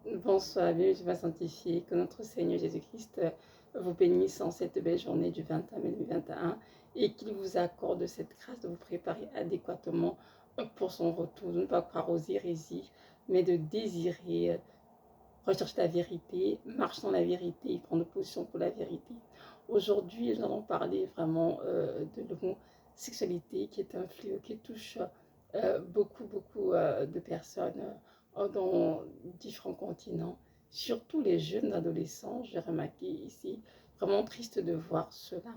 Bonsoir, bienvenue, je vais sanctifier. Que notre Seigneur Jésus-Christ vous bénisse en cette belle journée du 21 mai 2021 et qu'il vous accorde cette grâce de vous préparer adéquatement pour son retour, de ne pas croire aux hérésies, mais de désirer rechercher la vérité, marcher dans la vérité et prendre position pour la vérité. Aujourd'hui, nous allons parler vraiment de l'homosexualité qui est un fléau qui touche beaucoup de personnes dans différents continents, surtout les jeunes adolescents. J'ai remarqué ici, vraiment triste de voir cela.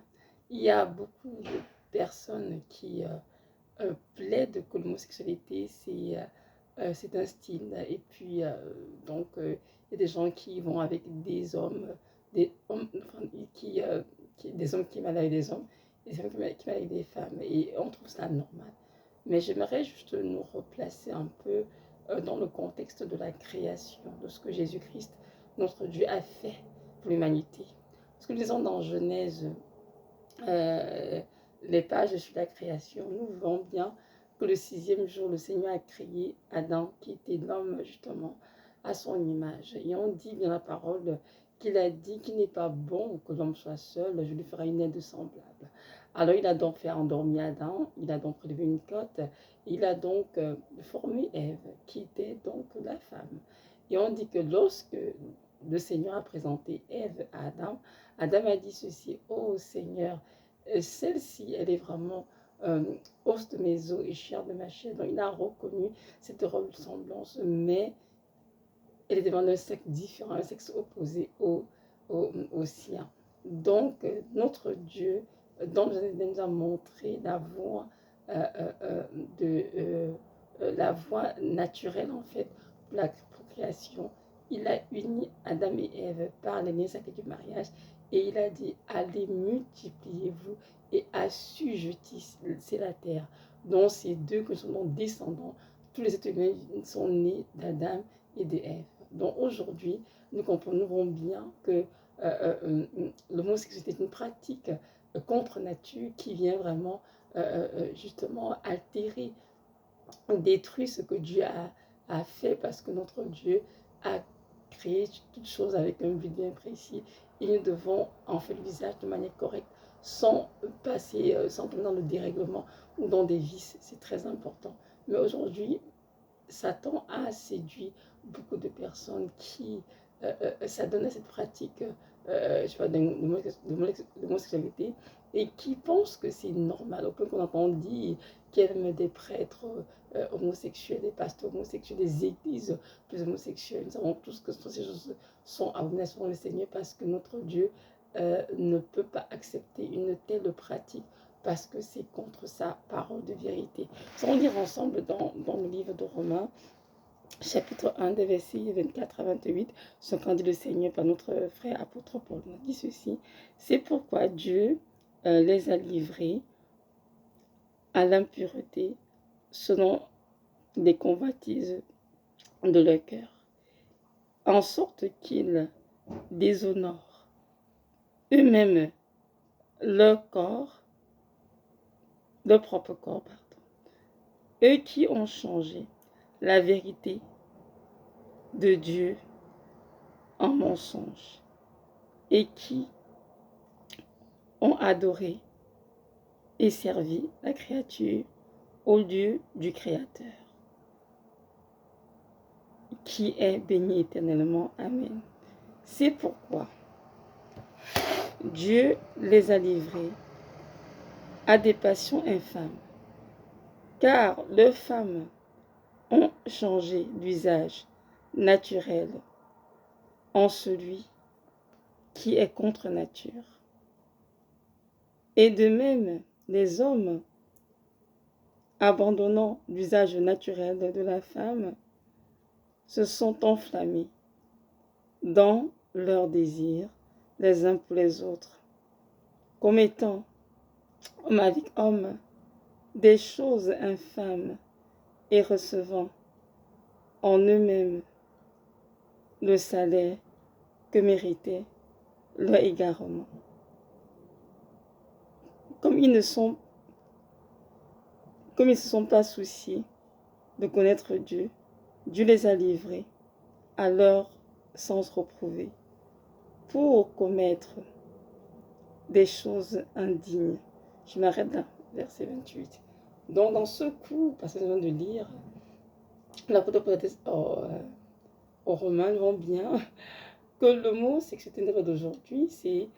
Il y a beaucoup de personnes qui plaident que l'homosexualité, c'est un style. Et puis, il y a des gens qui vont avec des hommes, des hommes qui mêlent avec des hommes, des hommes qui mêlent avec des femmes. Et on trouve ça normal. Mais j'aimerais juste nous replacer un peu dans le contexte de la création, de ce que Jésus-Christ, notre Dieu, a fait pour l'humanité. Parce que nous lisons dans Genèse, euh, les pages sur la création, nous voyons bien que le sixième jour, le Seigneur a créé Adam, qui était l'homme justement, à son image. Et on dit bien la parole qu'il a dit qu'il n'est pas bon que l'homme soit seul, je lui ferai une aide semblable. Alors il a donc fait endormir Adam, il a donc prélevé une côte, il a donc formé Ève, qui était donc la femme. Et on dit que lorsque le Seigneur a présenté Ève à Adam, Adam a dit ceci: oh Seigneur, celle-ci, elle est vraiment os de mes os et chair de ma chair. Donc il a reconnu cette ressemblance, mais elle était vraiment d'un sexe différent, un sexe opposé au sien. Donc notre Dieu, dans nous a montré la voie, de, la voie naturelle en fait pour la procréation. Il a uni Adam et Ève par les liens sacrés du mariage et il a dit: allez, multipliez-vous et assujettissez la terre. Donc ces deux que sont nos descendants, tous les êtres humains sont nés d'Adam et d'Ève. Donc aujourd'hui, nous comprenons bien que l'homosexualité est une pratique contre nature qui vient vraiment justement altérer, détruire ce que Dieu a fait, parce que notre Dieu a créé toutes choses avec un but bien précis et nous devons en faire l'usage de manière correcte sans passer, sans tomber dans le dérèglement ou dans des vices. C'est très important. Mais aujourd'hui, Satan a séduit beaucoup de personnes qui s'adonnent à cette pratique d'homosexualité et qui pensent que c'est normal, au point qu'on entend dire qu'il y a des prêtres homosexuels, des pasteurs homosexuels, des églises plus homosexuelles. Nous savons tous que ces choses sont abominables pour le Seigneur, parce que notre Dieu ne peut pas accepter une telle pratique, parce que c'est contre sa parole de vérité. Nous allons lire ensemble dans le livre de Romains, chapitre 1, des versets 24 à 28, ce qu'en dit le Seigneur par notre frère apôtre Paul. On dit ceci: c'est pourquoi Dieu les a livrés à l'impureté selon les convoitises de leur cœur, en sorte qu'ils déshonorent eux-mêmes leur corps, leur propre corps, pardon. Eux qui ont changé la vérité de Dieu en mensonge et qui ont adoré et servi la créature au lieu du Créateur, qui est béni éternellement. Amen. C'est pourquoi Dieu les a livrés à des passions infâmes, car leurs femmes ont changé l'usage naturel en celui qui est contre nature. Et de même, les hommes, abandonnant l'usage naturel de la femme, se sont enflammés dans leurs désirs les uns pour les autres, commettant, homme avec homme, des choses infâmes et recevant en eux-mêmes le salaire que méritait leur égarement. Comme ils ne se sont pas souciés de connaître Dieu, Dieu les a livrés à leur sans se reprouver pour commettre des choses indignes. Je m'arrête là, verset 28. Donc, dans ce coup, parce que je viens de lire, l'apôtre Paul aux Romains vont bien que le mot sexualité d'aujourd'hui, c'est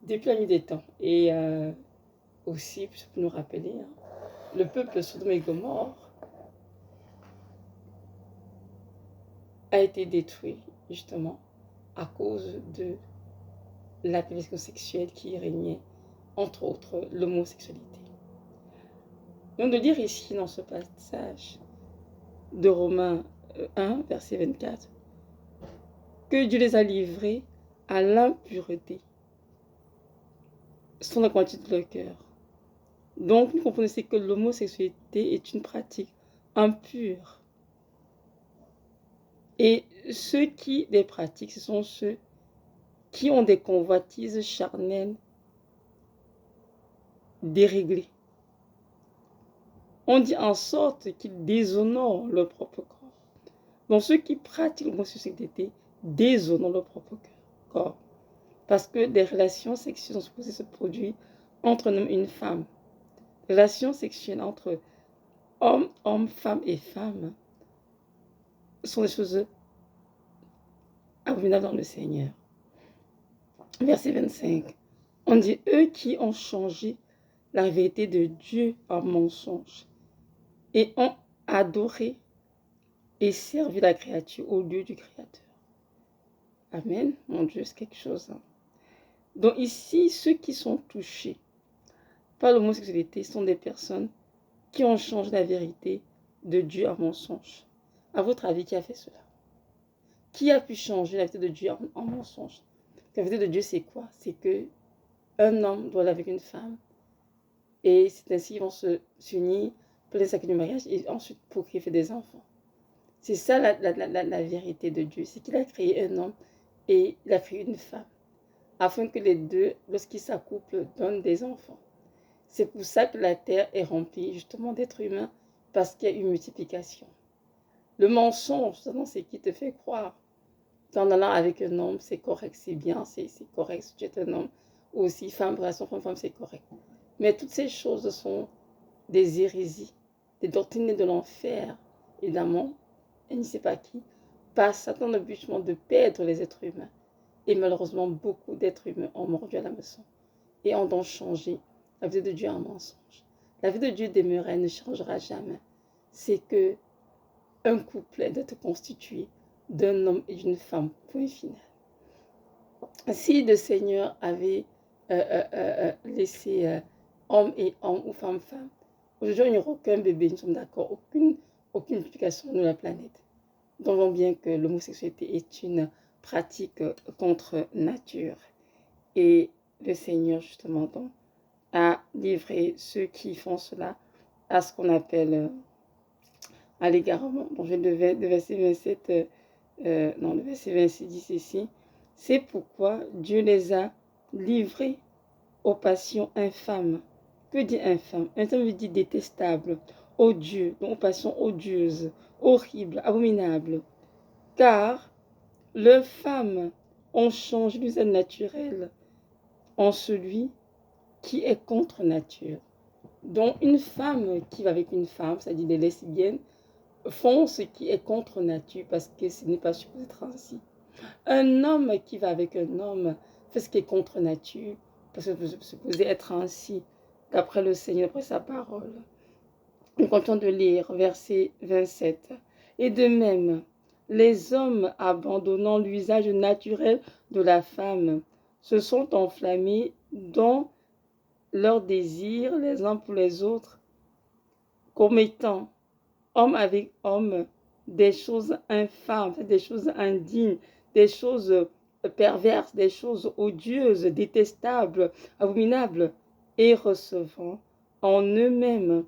depuis la nuit des temps. Et aussi, pour nous rappeler, le peuple Sodome et Gomorrhe a été détruit, justement, à cause de la perversion sexuelle qui régnait, entre autres, l'homosexualité. Donc de dire ici, dans ce passage de Romains 1, verset 24, que Dieu les a livrés à l'impureté, sont la quantité de leur cœur. Donc, nous comprenons que l'homosexualité est une pratique impure. Et ceux qui les pratiquent, ce sont ceux qui ont des convoitises charnelles déréglées. On dit en sorte qu'ils déshonorent leur propre corps. Donc, ceux qui pratiquent l'homosexualité déshonorent leur propre corps. Parce que des relations sexuelles sont supposées se produire entre un homme et une femme. Les relations sexuelles entre hommes, femmes et femmes sont des choses abominables dans le Seigneur. Verset 25. On dit, eux qui ont changé la vérité de Dieu en mensonge et ont adoré et servi la créature au lieu du Créateur. Amen. Mon Dieu, c'est quelque chose. Donc ici, ceux qui sont touchés par l'homosexualité sont des personnes qui ont changé la vérité de Dieu en mensonge. À votre avis, qui a fait cela? Qui a pu changer la vérité de Dieu en mensonge? La vérité de Dieu, c'est quoi? C'est que un homme doit aller avec une femme et c'est ainsi qu'ils vont s'unir pour les sacrements du mariage et ensuite pour qu'il fasse des enfants. C'est ça la vérité de Dieu. C'est qu'il a créé un homme et il a créé une femme afin que les deux, lorsqu'ils s'accouplent, donnent des enfants. C'est pour ça que la terre est remplie justement d'êtres humains parce qu'il y a une multiplication. Le mensonge, c'est qui te fait croire qu'en allant avec un homme, c'est correct, c'est bien, c'est correct. Si tu es un homme, ou aussi femme, relation femme, c'est correct. Mais toutes ces choses sont des hérésies, des doctrines de l'enfer, évidemment, et ne sait pas qui, passe Satan le but de perdre les êtres humains. Et malheureusement, beaucoup d'êtres humains ont mordu à la maçon et ont donc changé la vie de Dieu en mensonge. La vie de Dieu demeurera et ne changera jamais. C'est que un couple doit être constitué d'un homme et d'une femme, point final. Si le Seigneur avait laissé homme et homme ou femme, aujourd'hui il n'y aura aucun bébé, nous sommes d'accord, aucune multiplication de la planète. Donc on voit bien que l'homosexualité est une pratique contre nature. Et le Seigneur, justement, donc, a livré ceux qui font cela à ce qu'on appelle à l'égarement. Bon, je vais le verset 27, le verset 26 dit ceci. C'est pourquoi Dieu les a livrés aux passions infâmes. Que dit infâme? Infâme veut dire détestable, odieux, donc aux passions odieuses, horribles, abominables. Car leurs femmes ont changé l'usage naturel en celui qui est contre nature. Donc une femme qui va avec une femme, c'est-à-dire des lesbiennes, font ce qui est contre nature parce que ce n'est pas supposé être ainsi. Un homme qui va avec un homme fait ce qui est contre nature parce que c'est supposé être ainsi, d'après le Seigneur, d'après sa parole. Nous continuons de lire verset 27. Et de même, les hommes abandonnant l'usage naturel de la femme se sont enflammés dans leurs désirs les uns pour les autres, commettant homme avec homme des choses infâmes, des choses indignes, des choses perverses, des choses odieuses, détestables, abominables, et recevant en eux-mêmes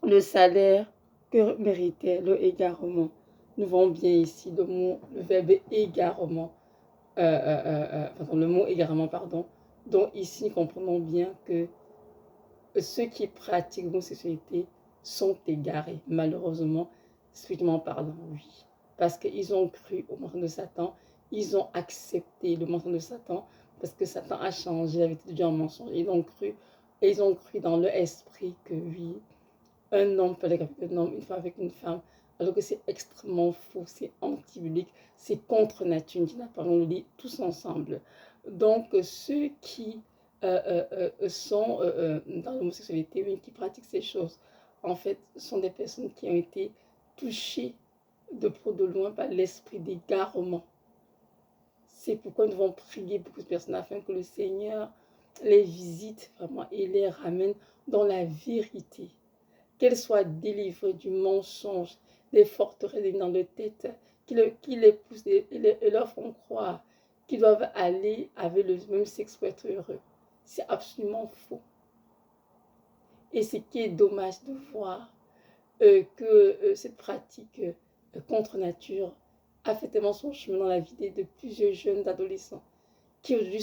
le salaire que méritait le égarement. Nous voyons bien ici le verbe égarement, le mot égarement, pardon. Donc ici, nous comprenons bien que ceux qui pratiquent l'homosexualité sont égarés, malheureusement, spirituellement parlant, oui. Parce qu'ils ont cru au mensonge de Satan ils ont accepté le mensonge de Satan parce que Satan a changé la vérité de Dieu en mensonge. Ils ont cru dans leur esprit que oui, un homme peut être avec un homme, une femme avec une femme, alors que c'est extrêmement faux, c'est anti-biblique, c'est contre nature. On le lit tous ensemble. Donc, ceux qui sont dans l'homosexualité, oui, qui pratiquent ces choses, en fait, sont des personnes qui ont été touchées de près de loin par l'esprit d'égarement. C'est pourquoi nous devons prier pour ces personnes afin que le Seigneur les visite vraiment et les ramène dans la vérité. Qu'elles soient délivrées du mensonge, des forteresses dans leur tête, qui les poussent et leur font croire qu'ils doivent aller avec le même sexe pour être heureux. C'est absolument faux. Et ce qui est dommage de voir que cette pratique contre nature a fait tellement son chemin dans la vie de plusieurs jeunes adolescents qui aujourd'hui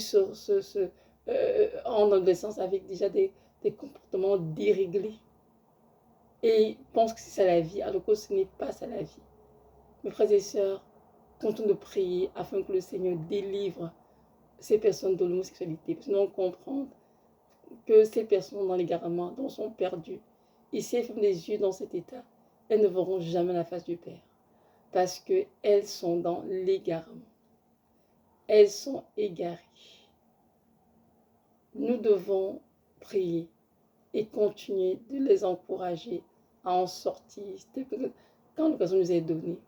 en adolescence avec déjà des comportements déréglés et pensent que c'est ça la vie, alors que ce n'est pas ça la vie. Mes frères et sœurs, continuons de prier afin que le Seigneur délivre ces personnes de l'homosexualité. Parce que nous comprenons que ces personnes dans l'égarement, dont sont perdues, et si elles ferment les yeux dans cet état, elles ne verront jamais la face du Père. Parce qu'elles sont dans l'égarement. Elles sont égarées. Nous devons prier et continuer de les encourager à en sortir quand l'occasion nous est donnée.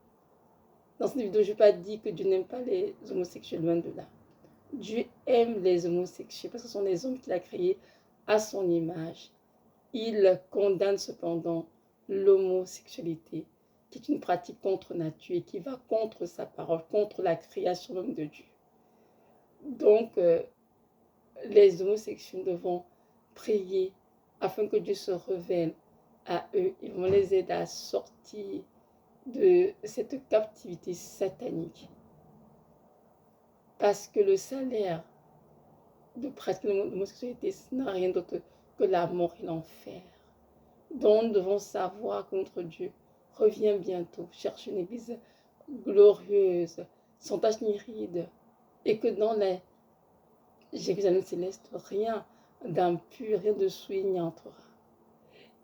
Dans cette vidéo, je ne vais pas dire que Dieu n'aime pas les homosexuels, loin de là. Dieu aime les homosexuels parce que ce sont les hommes qu'il a créés à son image. Il condamne cependant l'homosexualité, qui est une pratique contre nature et qui va contre sa parole, contre la création même de Dieu. Donc, les homosexuels devront prier afin que Dieu se révèle à eux. Ils vont les aider à sortir de cette captivité satanique. Parce que le salaire de pratiquer l'homosexualité, ce n'a rien d'autre que la mort et l'enfer. Donc nous devons savoir que notre Dieu revient bientôt, cherche une église glorieuse, sans tache ni ride, et que dans les Jérusalem céleste, rien d'impur, rien de souillé n'y entrera.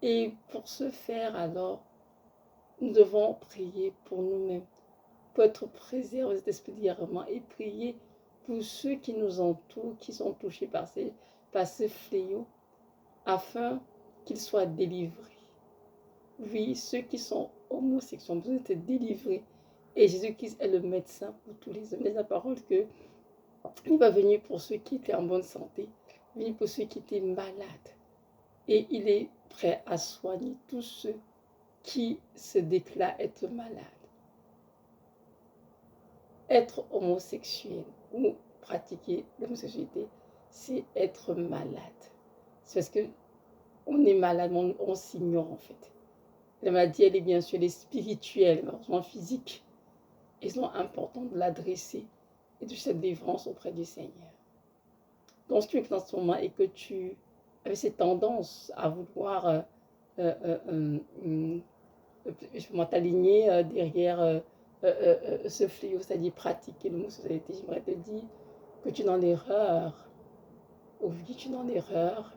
Et pour ce faire, alors, nous devons prier pour nous-mêmes, pour être préservés de cet esprit d'errement et prier pour ceux qui nous entourent, qui sont touchés par ces fléaux, afin qu'ils soient délivrés. Oui, ceux qui sont homosexuels ont besoin d'être délivrés. Et Jésus-Christ est le médecin pour tous les hommes. Il y a la parole qu'il va venir pour ceux qui étaient en bonne santé, venir pour ceux qui étaient malades. Et il est prêt à soigner tous ceux qui se déclarent être malades. Être homosexuel ou pratiquer l'homosexualité, c'est être malade. C'est parce qu'on est malade, on s'ignore en fait. La maladie, elle est bien sûr, elle est spirituelle, malheureusement physique. Et c'est important de l'adresser et de cette délivrance auprès du Seigneur. Donc, si tu es dans ce moment et que tu avais cette tendance à vouloir t'aligner derrière ce fléau, c'est-à-dire pratiquer l'homosexualité, j'aimerais te dire que tu es dans l'erreur. Oui, tu es dans l'erreur.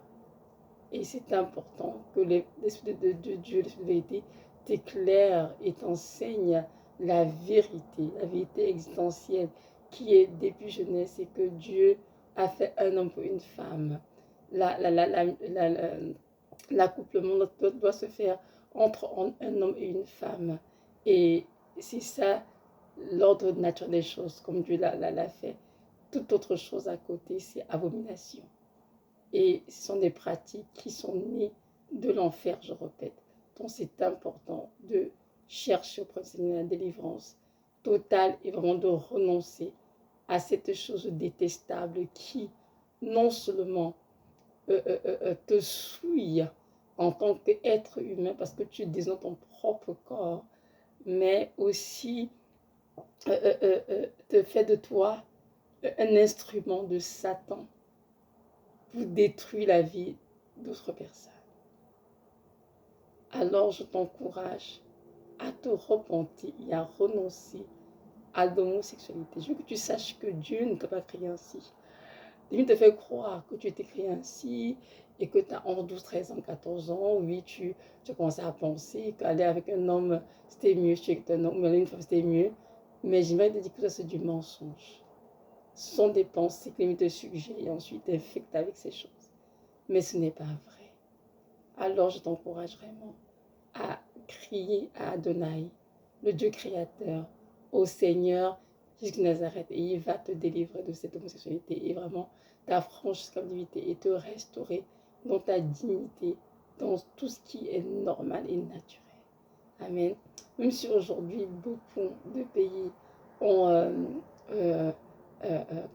Et c'est important que l'Esprit de Dieu, l'Esprit de vérité, t'éclaire et t'enseigne la vérité existentielle qui est depuis jeunesse et que Dieu a fait un homme pour une femme. L'accouplement doit se faire entre un homme et une femme. Et c'est ça l'ordre naturel des choses, comme Dieu l'a fait. Toute autre chose à côté, c'est abomination. Et ce sont des pratiques qui sont nées de l'enfer, je répète. Donc c'est important de chercher auprès du Seigneur la délivrance totale et vraiment de renoncer à cette chose détestable qui non seulement te souille en tant qu'être humain parce que tu déshonores ton propre corps, mais aussi te fait de toi un instrument de Satan pour détruire la vie d'autres personnes. Alors je t'encourage à te repentir et à renoncer à l'homosexualité. Je veux que tu saches que Dieu ne t'a pas créé ainsi. Dieu te fait croire que tu étais créé ainsi et que tu as 11, 12, 13 ans, 14 ans, oui, tu as commencé à penser qu'aller avec un homme, c'était mieux, tu es un homme, mais une femme, c'était mieux. Mais j'aimerais te dire que ça, c'est du mensonge. Ce sont des pensées que l'ennemi te suggère et ensuite infecte avec ces choses. Mais ce n'est pas vrai. Alors, je t'encourage vraiment à crier à Adonai, le Dieu créateur, au Seigneur Jésus de Nazareth, et il va te délivrer de cette homosexualité et vraiment t'affranchir de captivité et te restaurer dans ta dignité, dans tout ce qui est normal et naturel. Amen. Même si aujourd'hui beaucoup de pays ont,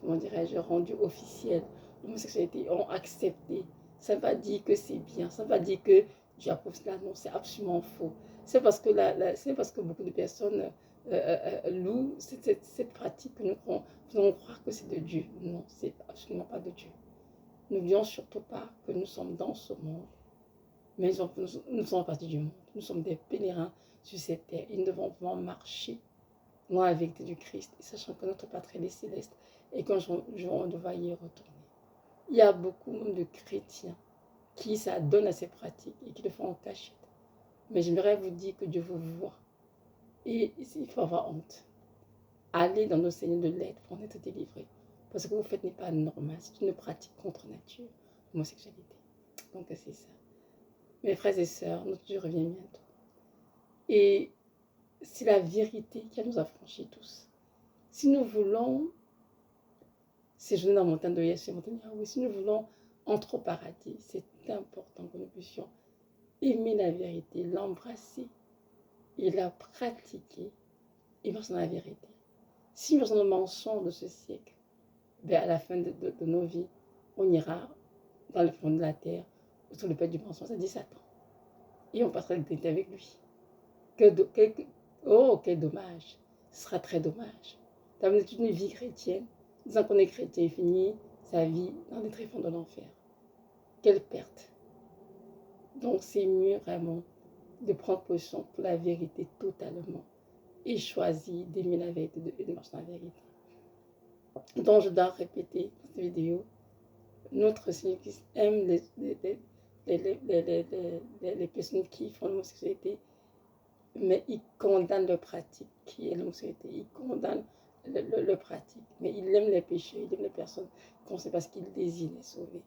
comment dirais-je, rendu officiel l'homosexualité, ont accepté, ça ne va pas dire que c'est bien, ça ne va pas dire que Dieu approuve cela, non, c'est absolument faux. C'est parce que beaucoup de personnes louent cette pratique que nous faisons croire que c'est de Dieu. Non, c'est absolument pas de Dieu. N'oublions surtout pas que nous sommes dans ce monde, mais nous sommes partie du monde. Nous sommes des pèlerins sur cette terre et nous devons pouvoir marcher dans la vérité du Christ, sachant que notre patrie est céleste et qu'un jour on devra y retourner. Il y a beaucoup même de chrétiens qui s'adonnent à ces pratiques et qui le font en cachette. Mais j'aimerais vous dire que Dieu vous voit. Et il faut avoir honte. Allez dans nos seigneurs de l'aide pour en être délivré. Parce que ce que vous faites n'est pas normal. C'est une pratique contre nature, l'homosexualité. Donc c'est ça. Mes frères et sœurs, notre Dieu revient bientôt. Et c'est la vérité qui nous affranchis tous. Si nous voulons séjourner dans la montagne de Yahshua, si nous voulons entrer au paradis, c'est important que nous puissions aimer la vérité, l'embrasser et la pratiquer et marcher dans la vérité. Si nous faisons le mensonge de ce siècle, ben à la fin de nos vies, on ira dans le fond de la terre, sous le peuple du mensonge, ça dit Satan. Et on passera l'éternité avec lui. Oh, quel dommage. Ce sera très dommage. D'avoir toute une vie chrétienne, disant qu'on est chrétien et finit sa vie dans les tréfonds de l'enfer. Quelle perte. Donc c'est mieux vraiment de prendre position pour la vérité totalement et choisir d'aimer la vérité et de marcher dans la vérité. Donc je dois répéter dans cette vidéo, notre Seigneur Christ aime les personnes qui font l'homosexualité, mais il condamne le pratique qui est l'homosexualité, il condamne le pratique, mais il aime les pécheurs, il aime les personnes qu'on sait parce qu'il désire les sauver.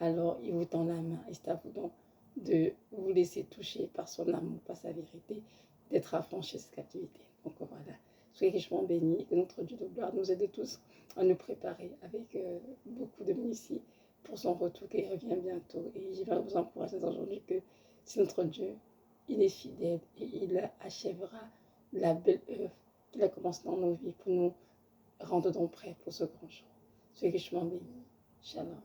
Alors il vous tend la main et c'est à vous donc de vous laisser toucher par son amour, par sa vérité, d'être affranchi de cette captivité. Donc voilà, soyez richement bénis, que notre Dieu de gloire nous aide tous à nous préparer avec beaucoup de ici pour son retour qui revient bientôt. Et je vais vous encourager aujourd'hui que c'est notre Dieu, il est fidèle et il achèvera la belle œuvre qu'il a commencé dans nos vies pour nous rendre donc prêts pour ce grand jour. Soyez richement bénis. Shalom.